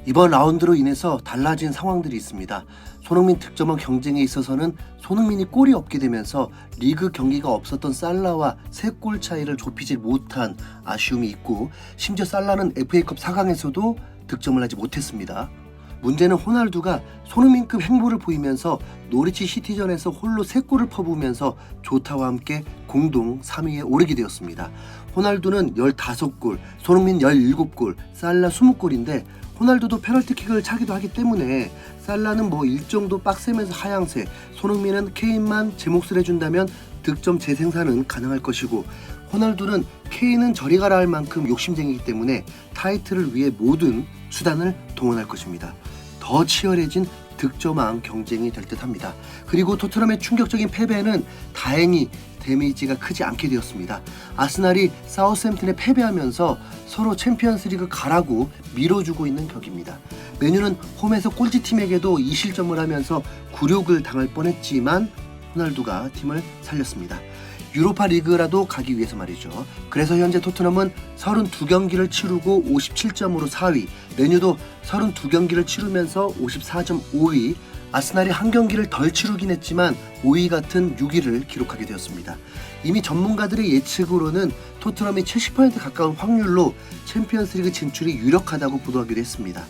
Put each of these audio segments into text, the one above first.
이번 라운드로 인해서 달라진 상황들이 있습니다. 손흥민 득점왕 경쟁에 있어서는 손흥민이 골이 없게 되면서 리그 경기가 없었던 살라와 3골 차이를 좁히지 못한 아쉬움이 있고, 심지어 살라는 FA컵 4강에서도 득점을 하지 못했습니다. 문제는 호날두가 손흥민급 행보를 보이면서 노리치 시티전에서 홀로 3골을 퍼부으면서 조타와 함께 공동 3위에 오르게 되었습니다. 호날두는 15골, 손흥민 17골, 살라 20골인데 호날두도 페널티킥을 차기도 하기 때문에 살라는 일정도 빡세면서 하향세, 손흥민은 케인만 제 몫을 해준다면 득점 재생산은 가능할 것이고, 호날두는 케인은 저리 가라 할 만큼 욕심쟁이기 때문에 타이틀을 위해 모든 수단을 동원할 것입니다. 더 치열해진 득점왕 경쟁이 될 듯합니다. 그리고 토트넘의 충격적인 패배는 다행히 데미지가 크지 않게 되었습니다. 아스날이 사우스햄튼에 패배하면서 서로 챔피언스리그 가라고 밀어주고 있는 격입니다. 맨유는 홈에서 꼴찌팀에게도 2실점을 하면서 굴욕을 당할 뻔했지만 호날두가 팀을 살렸습니다. 유로파 리그라도 가기 위해서 말이죠. 그래서 현재 토트넘은 32경기를 치르고 57점으로 4위, 맨유도 32경기를 치르면서 54점 5위, 아스날이 한 경기를 덜 치르긴 했지만 5위 같은 6위를 기록하게 되었습니다. 이미 전문가들의 예측으로는 토트넘이 70% 가까운 확률로 챔피언스리그 진출이 유력하다고 보도하기도 했습니다.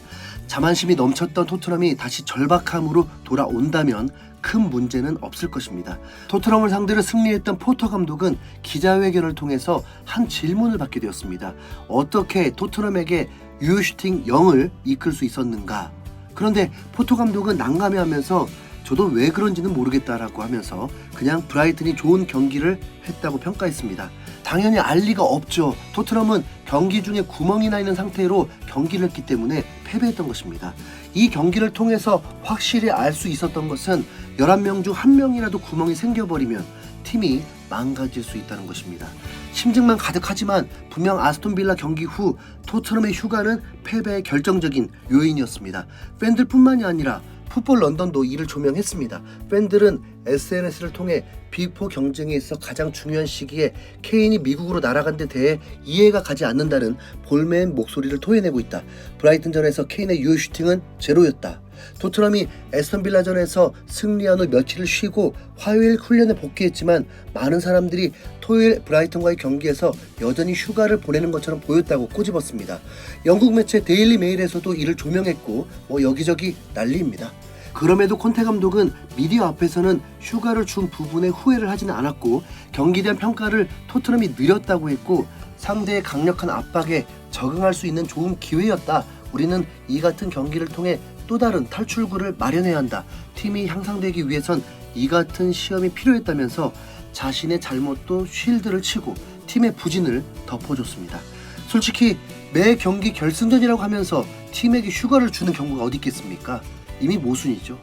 자만심이 넘쳤던 토트넘이 다시 절박함으로 돌아온다면 큰 문제는 없을 것입니다. 토트넘을 상대로 승리했던 포터 감독은 기자회견을 통해서 한 질문을 받게 되었습니다. 어떻게 토트넘에게 유효슈팅 0을 이끌 수 있었는가? 그런데 포터 감독은 난감해하면서 저도 왜 그런지는 모르겠다라고 하면서 그냥 브라이튼이 좋은 경기를 했다고 평가했습니다. 당연히 알 리가 없죠. 토트넘은 경기 중에 구멍이 나 있는 상태로 경기를 했기 때문에 패배했던 것입니다. 이 경기를 통해서 확실히 알 수 있었던 것은 11명 중 1명이라도 구멍이 생겨버리면 팀이 망가질 수 있다는 것입니다. 심증만 가득하지만 분명 아스톤 빌라 경기 후 토트넘의 휴가는 패배의 결정적인 요인이었습니다. 팬들뿐만이 아니라 풋볼 런던도 이를 조명했습니다. 팬들은 SNS를 통해 빅4 경쟁에 있어 가장 중요한 시기에 케인이 미국으로 날아간 데 대해 이해가 가지 않는다는 볼멘 목소리를 토해내고 있다. 브라이튼전에서 케인의 유효 슈팅은 제로였다. 토트넘이 에스턴 빌라전에서 승리한 후 며칠을 쉬고 화요일 훈련에 복귀했지만 많은 사람들이 토요일 브라이튼과의 경기에서 여전히 휴가를 보내는 것처럼 보였다고 꼬집었습니다. 영국 매체 데일리 메일에서도 이를 조명했고 여기저기 난리입니다. 그럼에도 콘테 감독은 미디어 앞에서는 휴가를 준 부분에 후회를 하지는 않았고, 경기에 대한 평가를 토트넘이 느렸다고 했고, 상대의 강력한 압박에 적응할 수 있는 좋은 기회였다. 우리는 이 같은 경기를 통해 또 다른 탈출구를 마련해야 한다. 팀이 향상되기 위해선 이 같은 시험이 필요했다면서 자신의 잘못도 쉴드를 치고 팀의 부진을 덮어줬습니다. 솔직히 매 경기 결승전이라고 하면서 팀에게 휴가를 주는 경우가 어디 있겠습니까? 이미 모순이죠.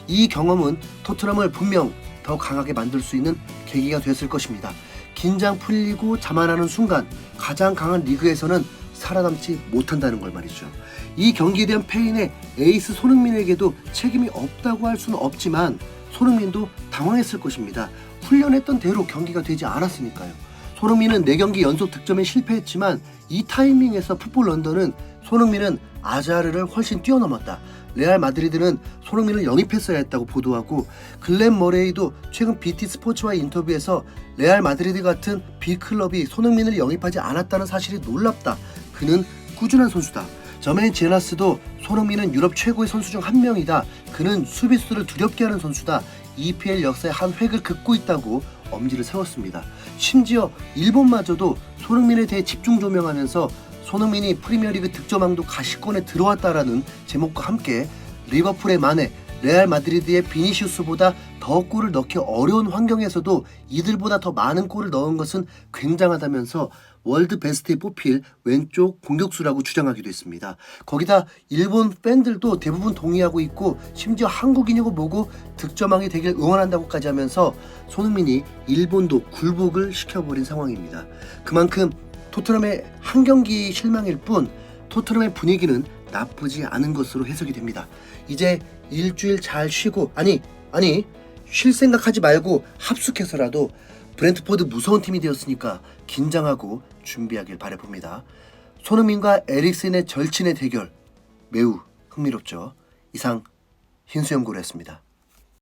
이 경험은 토트넘을 분명 더 강하게 만들 수 있는 계기가 됐을 것입니다. 긴장 풀리고 자만하는 순간 가장 강한 리그에서는 살아남지 못한다는 걸 말이죠. 이 경기에 대한 패인의 에이스 손흥민에게도 책임이 없다고 할 수는 없지만 손흥민도 당황했을 것입니다. 훈련했던 대로 경기가 되지 않았으니까요. 손흥민은 4경기 연속 득점에 실패했지만 이 타이밍에서 풋볼 런던은 손흥민은 아자르를 훨씬 뛰어넘었다. 레알 마드리드는 손흥민을 영입했어야 했다고 보도하고, 글렌 머레이도 최근 BT 스포츠와의 인터뷰에서 레알 마드리드 같은 B클럽이 손흥민을 영입하지 않았다는 사실이 놀랍다. 그는 꾸준한 선수다. 저메인 제나스도 손흥민은 유럽 최고의 선수 중 한 명이다. 그는 수비수를 두렵게 하는 선수다. EPL 역사의 한 획을 긋고 있다고 엄지를 세웠습니다. 심지어 일본마저도 손흥민에 대해 집중 조명하면서 손흥민이 프리미어리그 득점왕도 가시권에 들어왔다라는 제목과 함께 리버풀의 마네, 레알 마드리드의 비니시우스보다 더 골을 넣기 어려운 환경에서도 이들보다 더 많은 골을 넣은 것은 굉장하다면서 월드 베스트에 뽑힐 왼쪽 공격수라고 주장하기도 했습니다. 거기다 일본 팬들도 대부분 동의하고 있고, 심지어 한국인이고 뭐고 득점왕이 되길 응원한다고까지 하면서 손흥민이 일본도 굴복을 시켜버린 상황입니다. 그만큼 토트넘의 한 경기 실망일 뿐 토트넘의 분위기는 나쁘지 않은 것으로 해석이 됩니다. 이제 일주일 잘 쉬고 아니 쉴 생각하지 말고 합숙해서라도 브렌트포드 무서운 팀이 되었으니까 긴장하고 준비하길 바라봅니다. 손흥민과 에릭센의 절친의 대결 매우 흥미롭죠. 이상 흰수염고래였습니다.